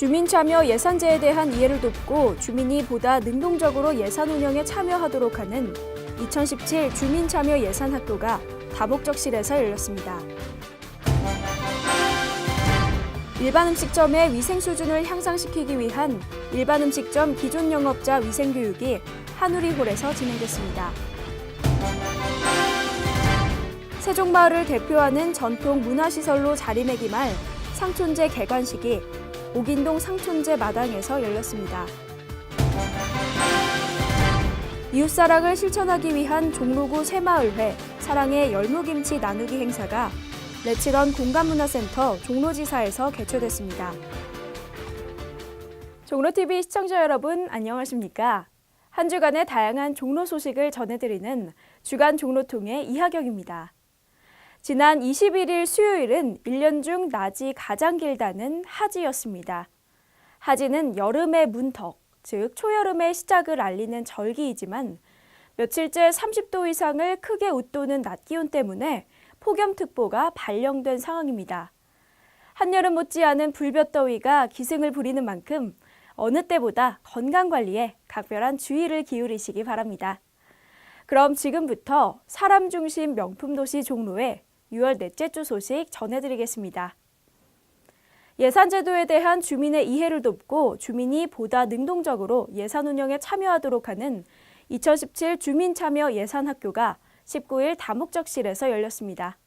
주민 참여 예산제에 대한 이해를 돕고 주민이 보다 능동적으로 예산 운영에 참여하도록 하는 2017 주민 참여 예산학교가 다목적실에서 열렸습니다. 일반 음식점의 위생 수준을 향상시키기 위한 일반 음식점 기존 영업자 위생 교육이 한우리홀에서 진행됐습니다. 세종마을을 대표하는 전통 문화시설로 자리매김할 상촌제 개관식이 옥인동 상촌제 마당에서 열렸습니다. 이웃사랑을 실천하기 위한 종로구 새마을회 사랑의 열무김치 나누기 행사가 레치런 공간문화센터 종로지사에서 개최됐습니다. 종로TV 시청자 여러분 안녕하십니까? 한 주간의 다양한 종로 소식을 전해드리는 주간 종로통의 이하경입니다. 지난 21일 수요일은 1년 중 낮이 가장 길다는 하지였습니다. 하지는 여름의 문턱, 즉 초여름의 시작을 알리는 절기이지만 며칠째 30도 이상을 크게 웃도는 낮 기온 때문에 폭염특보가 발령된 상황입니다. 한여름 못지않은 불볕더위가 기승을 부리는 만큼 어느 때보다 건강관리에 각별한 주의를 기울이시기 바랍니다. 그럼 지금부터 사람 중심 명품도시 종로의 6월 넷째 주 소식 전해드리겠습니다. 예산제도에 대한 주민의 이해를 돕고 주민이 보다 능동적으로 예산 운영에 참여하도록 하는 2017 주민참여 예산학교가 19일 다목적실에서 열렸습니다.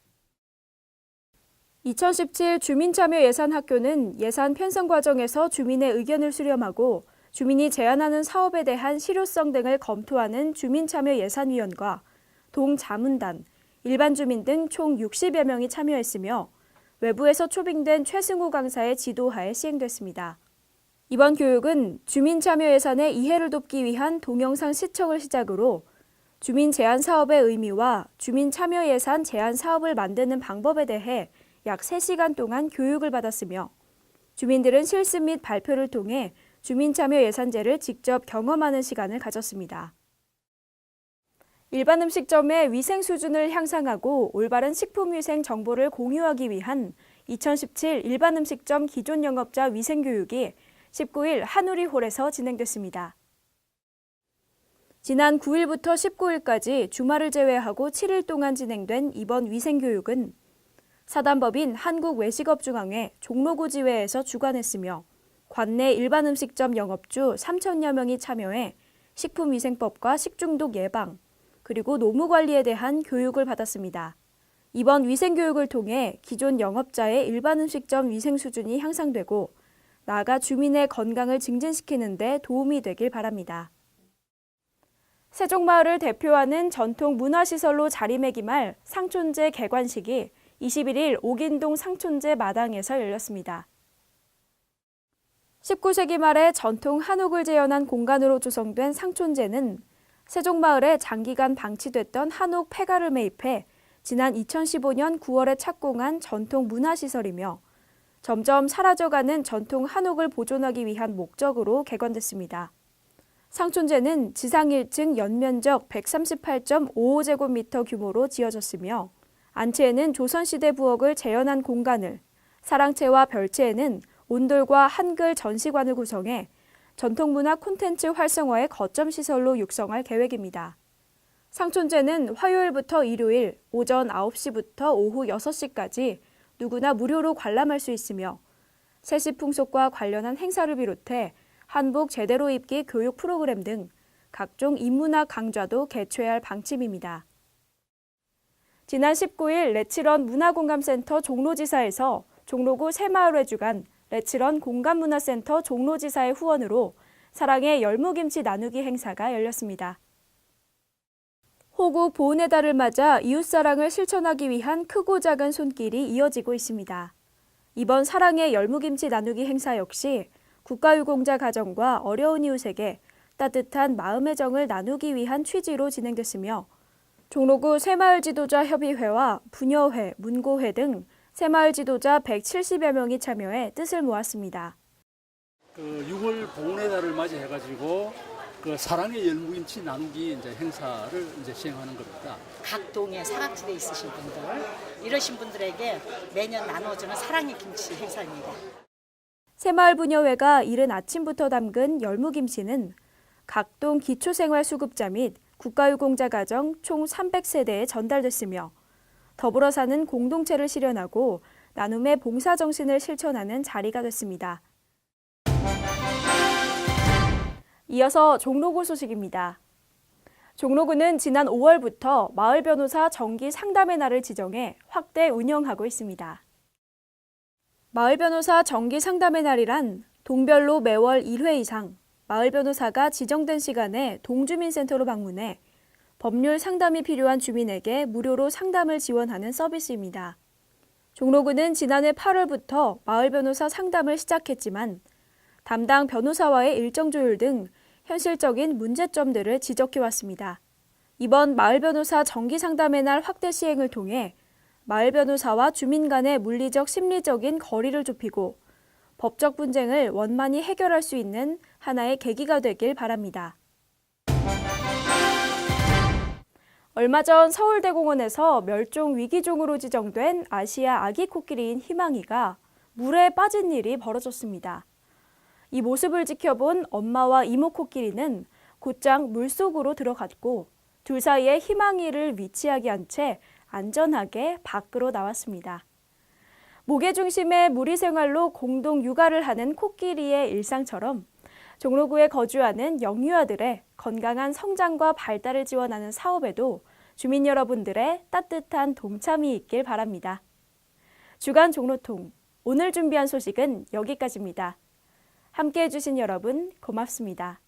2017 주민참여 예산학교는 예산 편성 과정에서 주민의 의견을 수렴하고 주민이 제안하는 사업에 대한 실효성 등을 검토하는 주민참여예산위원과 동자문단, 일반 주민 등 총 60여 명이 참여했으며 외부에서 초빙된 최승우 강사의 지도하에 시행됐습니다. 이번 교육은 주민 참여 예산의 이해를 돕기 위한 동영상 시청을 시작으로 주민 제안 사업의 의미와 주민 참여 예산 제안 사업을 만드는 방법에 대해 약 3시간 동안 교육을 받았으며 주민들은 실습 및 발표를 통해 주민 참여 예산제를 직접 경험하는 시간을 가졌습니다. 일반 음식점의 위생 수준을 향상하고 올바른 식품위생 정보를 공유하기 위한 2017 일반 음식점 기존 영업자 위생 교육이 19일 한우리홀에서 진행됐습니다. 지난 9일부터 19일까지 주말을 제외하고 7일 동안 진행된 이번 위생 교육은 사단법인 한국외식업중앙회 종로구 지회에서 주관했으며 관내 일반 음식점 영업주 3,000여 명이 참여해 식품위생법과 식중독 예방, 그리고 노무관리에 대한 교육을 받았습니다. 이번 위생교육을 통해 기존 영업자의 일반 음식점 위생 수준이 향상되고 나아가 주민의 건강을 증진시키는 데 도움이 되길 바랍니다. 세종마을을 대표하는 전통 문화시설로 자리매김할 상촌제 개관식이 21일 옥인동 상촌제 마당에서 열렸습니다. 19세기 말에 전통 한옥을 재현한 공간으로 조성된 상촌제는 세종마을에 장기간 방치됐던 한옥 폐가를 매입해 지난 2015년 9월에 착공한 전통 문화시설이며 점점 사라져가는 전통 한옥을 보존하기 위한 목적으로 개관됐습니다. 상촌제는 지상 1층 연면적 138.55제곱미터 규모로 지어졌으며 안채에는 조선시대 부엌을 재현한 공간을, 사랑채와 별채에는 온돌과 한글 전시관을 구성해 전통문화 콘텐츠 활성화의 거점 시설로 육성할 계획입니다. 상촌제는 화요일부터 일요일 오전 9시부터 오후 6시까지 누구나 무료로 관람할 수 있으며 세시 풍속과 관련한 행사를 비롯해 한복 제대로 입기 교육 프로그램 등 각종 인문학 강좌도 개최할 방침입니다. 지난 19일 레치런 문화공감센터 종로지사에서 종로구 새마을회 주간 레치런 공간문화센터 종로지사의 후원으로 사랑의 열무김치 나누기 행사가 열렸습니다. 호국 보훈의 달을 맞아 이웃사랑을 실천하기 위한 크고 작은 손길이 이어지고 있습니다. 이번 사랑의 열무김치 나누기 행사 역시 국가유공자 가정과 어려운 이웃에게 따뜻한 마음의 정을 나누기 위한 취지로 진행됐으며 종로구 새마을지도자협의회와 부녀회, 문고회 등 새마을 지도자 170여 명이 참여해 뜻을 모았습니다. 6월 보훈의 달을 맞이해가지고 사랑의 열무김치 나누기 이제 행사를 이제 시행하는 겁니다. 각 동에 사각지대에 있으신 분들, 이러신 분들에게 매년 나눠주는 사랑의 김치 행사입니다. 새마을부녀회가 이른 아침부터 담근 열무김치는 각동 기초생활수급자 및 국가유공자 가정 총 300세대에 전달됐으며 더불어 사는 공동체를 실현하고 나눔의 봉사정신을 실천하는 자리가 됐습니다. 이어서 종로구 소식입니다. 종로구는 지난 5월부터 마을변호사 정기 상담의 날을 지정해 확대 운영하고 있습니다. 마을변호사 정기 상담의 날이란 동별로 매월 1회 이상 마을변호사가 지정된 시간에 동주민센터로 방문해 법률 상담이 필요한 주민에게 무료로 상담을 지원하는 서비스입니다. 종로구는 지난해 8월부터 마을변호사 상담을 시작했지만 담당 변호사와의 일정 조율 등 현실적인 문제점들을 지적해왔습니다. 이번 마을변호사 정기상담의 날 확대 시행을 통해 마을변호사와 주민 간의 물리적, 심리적인 거리를 좁히고 법적 분쟁을 원만히 해결할 수 있는 하나의 계기가 되길 바랍니다. 얼마 전 서울대공원에서 멸종 위기종으로 지정된 아시아 아기 코끼리인 희망이가 물에 빠진 일이 벌어졌습니다. 이 모습을 지켜본 엄마와 이모 코끼리는 곧장 물속으로 들어갔고 둘 사이에 희망이를 위치하게 한 채 안전하게 밖으로 나왔습니다. 무게중심의 무리 생활로 공동 육아를 하는 코끼리의 일상처럼 종로구에 거주하는 영유아들의 건강한 성장과 발달을 지원하는 사업에도 주민 여러분들의 따뜻한 동참이 있길 바랍니다. 주간 종로통, 오늘 준비한 소식은 여기까지입니다. 함께해 주신 여러분 고맙습니다.